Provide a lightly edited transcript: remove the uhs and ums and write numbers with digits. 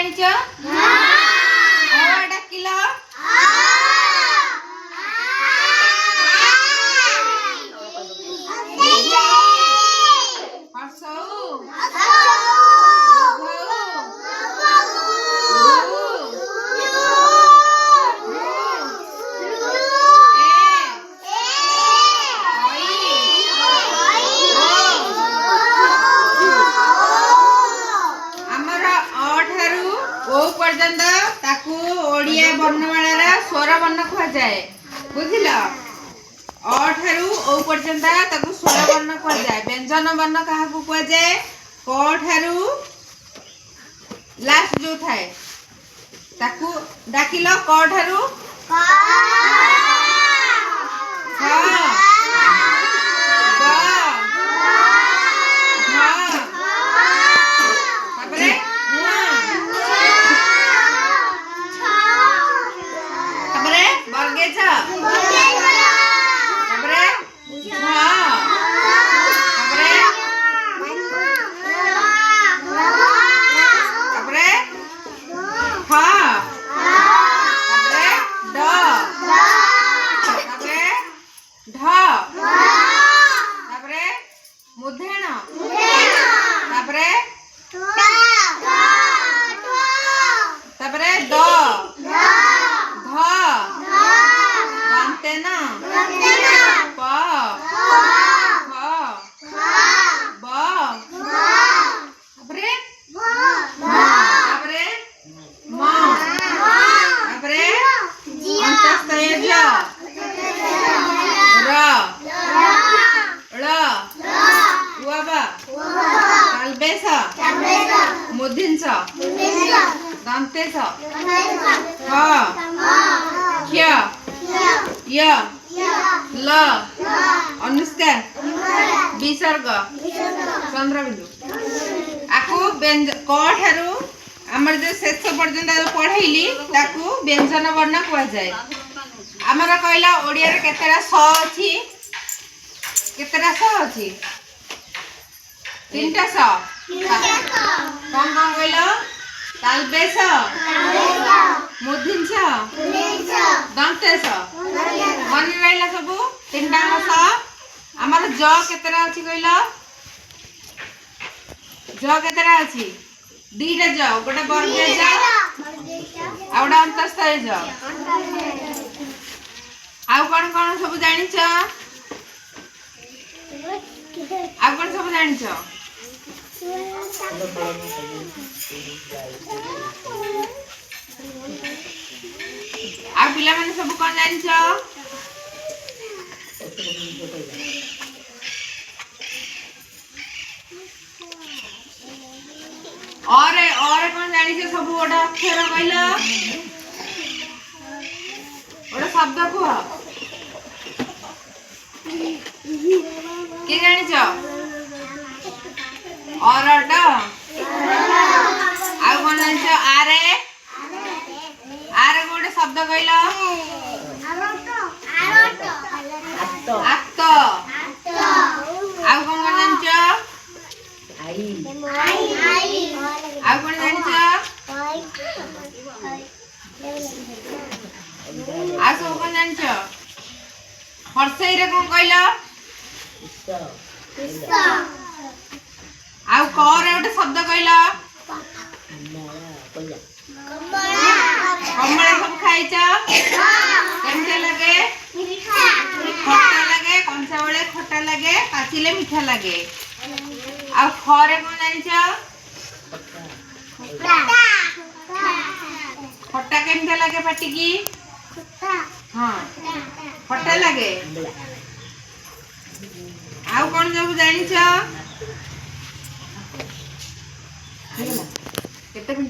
ଜାଣିଛ? ଡାକିଲ पर्यंत ताकू ओडिया वर्णमाला स्वर वर्ण कह जाए बुझिल अ ठारू ओ पर्यंत ताकू स्वर वर्ण कह जाए व्यंजन वर्ण कहा कह जाए क ठारू लास्ट जो थाए ताकू डाकिल क ठारू मुदिंच दंतेस ह क्ष य ल अनुष्का विसर्ग चंद्रबिंदु आकु क ठारू आमर जो शेष पर्यंत पढ़ेली ताकू व्यंजन वर्ण कह जाए आमर कहला ओडिया रे केतेरा स अछि केतेरा स अछि तीनटा स कौन कौन कहलो तालबेस मुदिंच दंतेस मन रहला सब तीनटा स आमर ज केतेरा अछि कहलो ज केतेरा अछि दीटा ज गोटे वर्ग ज आ गोटे अंतस्थय ज आ कौन सब जानिछ आ कौन सब जानिछ आ पिला माने सब कौन जानिछ और कौन जानिछ सब गोटे अक्षर कहलो गोटे शब्द कह के जानिछ औरट आ कौन जानिछ आरे आरे गोटे शब्द कहलो आत्त आ कौन जानिछ आ कौन जानिछ आ सब कौन जानिछ हर्षई रे कौन कहलो आ क रे गोटे शब्द कहलो कमला सब खाइछ केमते लगे खट्टा लगे कंचा बेले खट्टा लगे पाचिले मीठा लगे आ ख रे कौन जानिछ खट्टा केमते लगे पाटी की हां खट्टा लगे आ कौन सब जानिछ